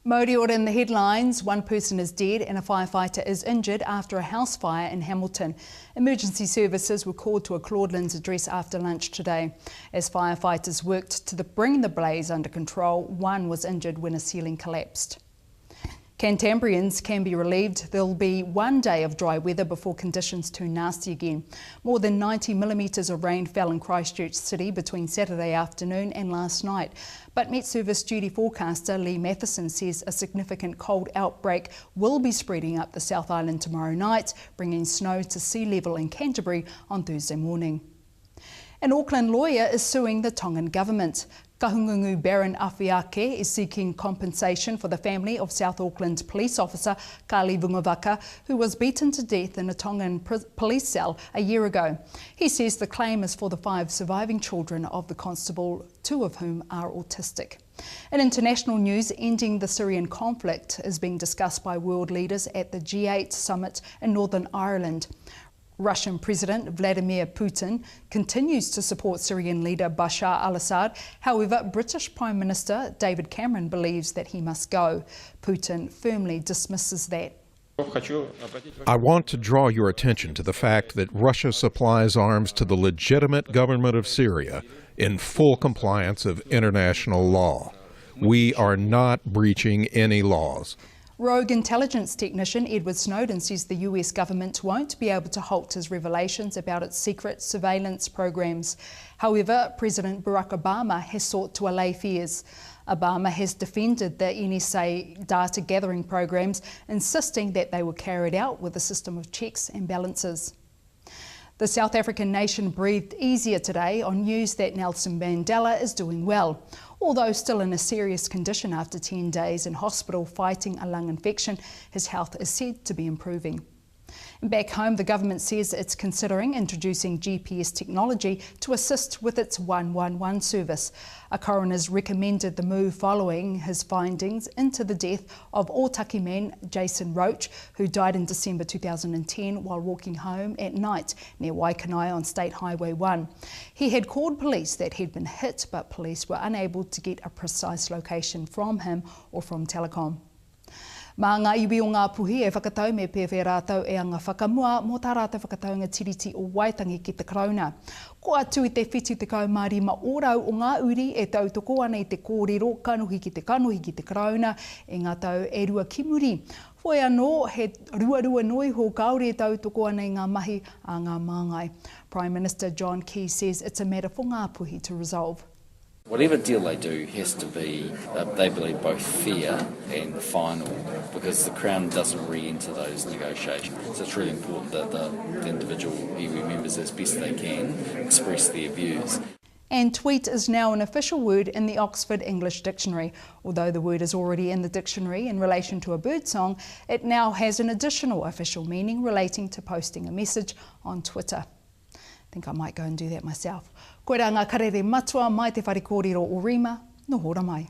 Moriora in the headlines, one person is dead and a firefighter is injured after a house fire in Hamilton. Emergency services were called to a Claudelands address after lunch today. As firefighters worked to bring the blaze under control, one was injured when a ceiling collapsed. Cantabrians can be relieved. There'll be one day of dry weather before conditions turn nasty again. More than 90 millimetres of rain fell in Christchurch City between Saturday afternoon and last night. But Met Service duty forecaster Lee Matheson says a significant cold outbreak will be spreading up the South Island tomorrow night, bringing snow to sea level in Canterbury on Thursday morning. An Auckland lawyer is suing the Tongan government. Kahungunu Baron Awhiake is seeking compensation for the family of South Auckland police officer Kali Vungavaka, who was beaten to death in a Tongan police cell a year ago. He says the claim is for the 5 surviving children of the constable, 2 of whom are autistic. In international news, ending the Syrian conflict is being discussed by world leaders at the G8 summit in Northern Ireland. Russian President Vladimir Putin continues to support Syrian leader Bashar al-Assad. However, British Prime Minister David Cameron believes that he must go. Putin firmly dismisses that. I want to draw your attention to the fact that Russia supplies arms to the legitimate government of Syria in full compliance of international law. We are not breaching any laws. Rogue intelligence technician Edward Snowden says the US government won't be able to halt his revelations about its secret surveillance programs. However, President Barack Obama has sought to allay fears. Obama has defended the NSA data gathering programs, insisting that they were carried out with a system of checks and balances. The South African nation breathed easier today on news that Nelson Mandela is doing well. Although still in a serious condition after 10 days in hospital fighting a lung infection, his health is said to be improving. And back home, the government says it's considering introducing GPS technology to assist with its 111 service. A coroner's recommended the move following his findings into the death of Otaki man Jason Roach, who died in December 2010 while walking home at night near Waikanae on State Highway 1. He had called police that he'd been hit, but police were unable to get a precise location from him or from Telecom. Mā ngā iwi o ngā puhi e whakatau me pewhi rātau e anga whakamua mō tā rātau whakataunga tiriti o Waitangi ki te Corona. Ko atu i te whetū te kaumārima ōrau o ngā uri e tautoko ana i te kōrero kanohi ki te Corona e ngā tau e rua kimuri. Whoi anō he ruarua noi ho kaore e tautoko ana i ngā mahi a ngā māngai. Prime Minister John Key says it's a matter for ngā puhi to resolve. Whatever deal they do has to be, they believe, both fair and final, because the Crown doesn't re-enter those negotiations. So it's really important that the individual iwi members, as best they can, express their views. And tweet is now an official word in the Oxford English Dictionary. Although the word is already in the dictionary in relation to a birdsong, it now has an additional official meaning relating to posting a message on Twitter. I think I might go and do that myself. Koe rā ngā karere matua mai te whare kōrero o Rima, no hora mai.